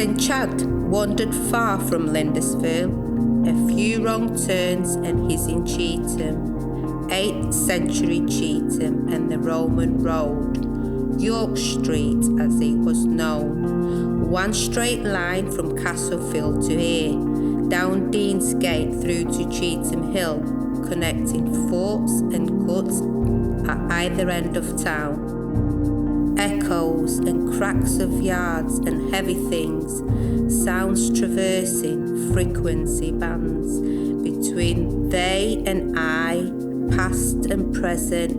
St. Chad wandered far from Lindisfarne, a few wrong turns and he's in Cheetham, 8th century Cheetham and the Roman Road, York Street as it was known, one straight line from Castlefield to here, down Deansgate through to Cheetham Hill, connecting forts and guts at either end of town. Echoes and cracks of yards and heavy things, sounds traversing frequency bands between they and I, past and present.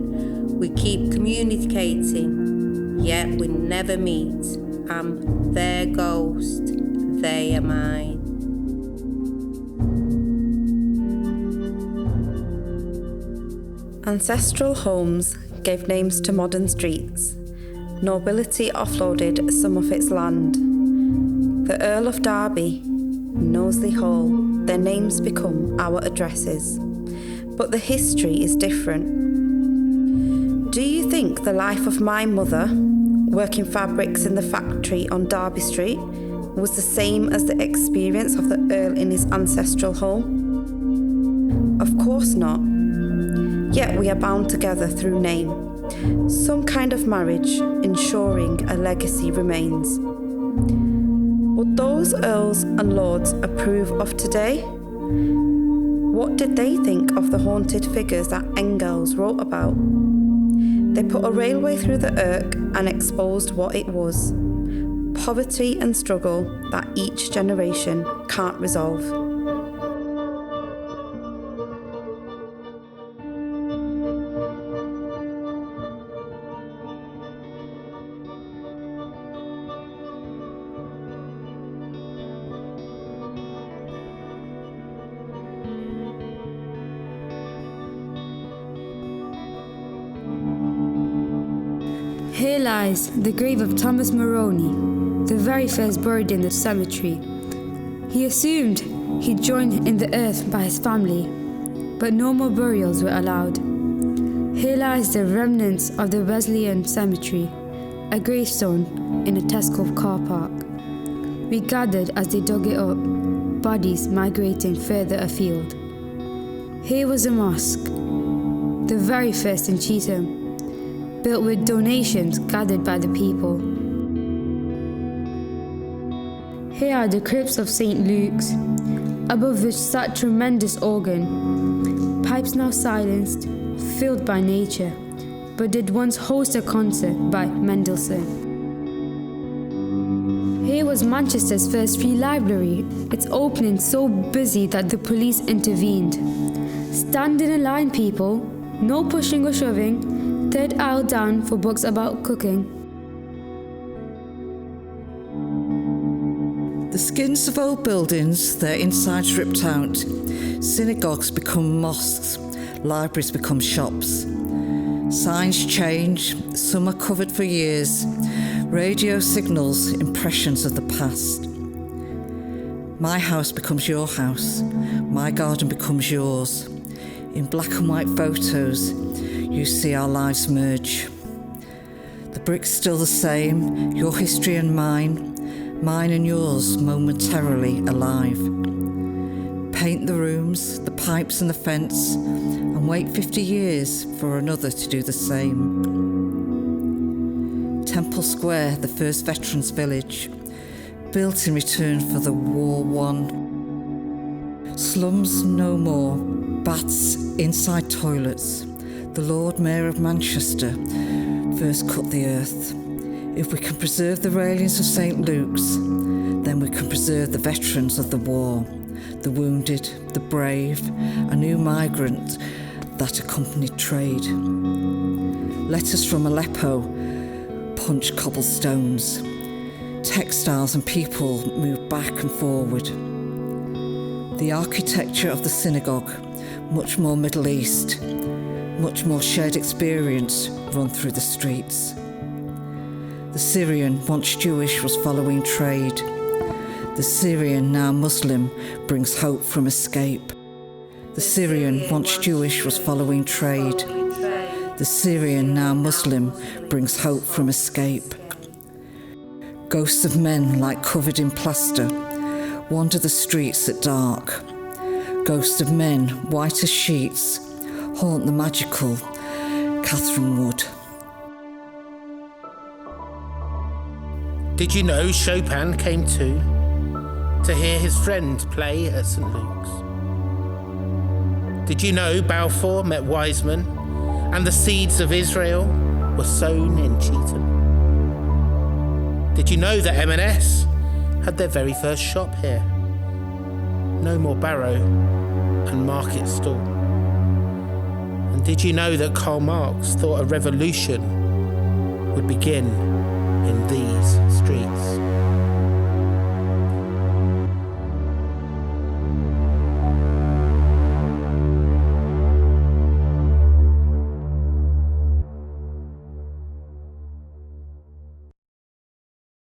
We keep communicating, yet we never meet. I'm their ghost, they are mine. Ancestral homes gave names to modern streets. Nobility offloaded some of its land. The Earl of Derby, Knowsley Hall, their names become our addresses. But the history is different. Do you think the life of my mother, working fabrics in the factory on Derby Street, was the same as the experience of the Earl in his ancestral home? Of course not. Yet we are bound together through name. Some kind of marriage, ensuring a legacy remains. Would those earls and lords approve of today? What did they think of the haunted figures that Engels wrote about? They put a railway through the Irk and exposed what it was. Poverty and struggle that each generation can't resolve. Here lies the grave of Thomas Maroney, the very first buried in the cemetery. He assumed he'd joined in the earth by his family, but no more burials were allowed. Here lies the remnants of the Wesleyan cemetery, a gravestone in a Tesco car park. We gathered as they dug it up, bodies migrating further afield. Here was a mosque, the very first in Cheetham, built with donations gathered by the people. Here are the crypts of St. Luke's, above which sat tremendous organ, pipes now silenced, filled by nature, but did once host a concert by Mendelssohn. Here was Manchester's first free library, its opening so busy that the police intervened. Stand in a line, people, no pushing or shoving, third aisle down for books about cooking. The skins of old buildings, their insides ripped out. Synagogues become mosques, libraries become shops. Signs change, some are covered for years. Radio signals impressions of the past. My house becomes your house, my garden becomes yours. In black and white photos, you see our lives merge. The brick's still the same, your history and mine and yours momentarily alive. Paint the rooms, the pipes and the fence, and wait 50 years for another to do the same. Temple Square, the first veterans' village, built in return for the war won. Slums no more, baths inside toilets. The Lord Mayor of Manchester first cut the earth. If we can preserve the railings of St. Luke's, then we can preserve the veterans of the war, the wounded, the brave, a new migrant that accompanied trade. Letters from Aleppo punch cobblestones. Textiles and people move back and forward. The architecture of the synagogue, much more Middle East, much more shared experience run through the streets. The Syrian, once Jewish, was following trade. The Syrian, now Muslim, brings hope from escape. The Syrian, once Jewish, was following trade. The Syrian, now Muslim, brings hope from escape. Ghosts of men like covered in plaster wander the streets at dark. Ghosts of men, white as sheets, haunt the magical Catherine Wood. Did you know Chopin came to hear his friend play at St. Luke's? Did you know Balfour met Wiseman and the seeds of Israel were sown in Cheetham? Did you know that M&S had their very first shop here? No more Barrow and Market Stall. And did you know that Karl Marx thought a revolution would begin in these streets?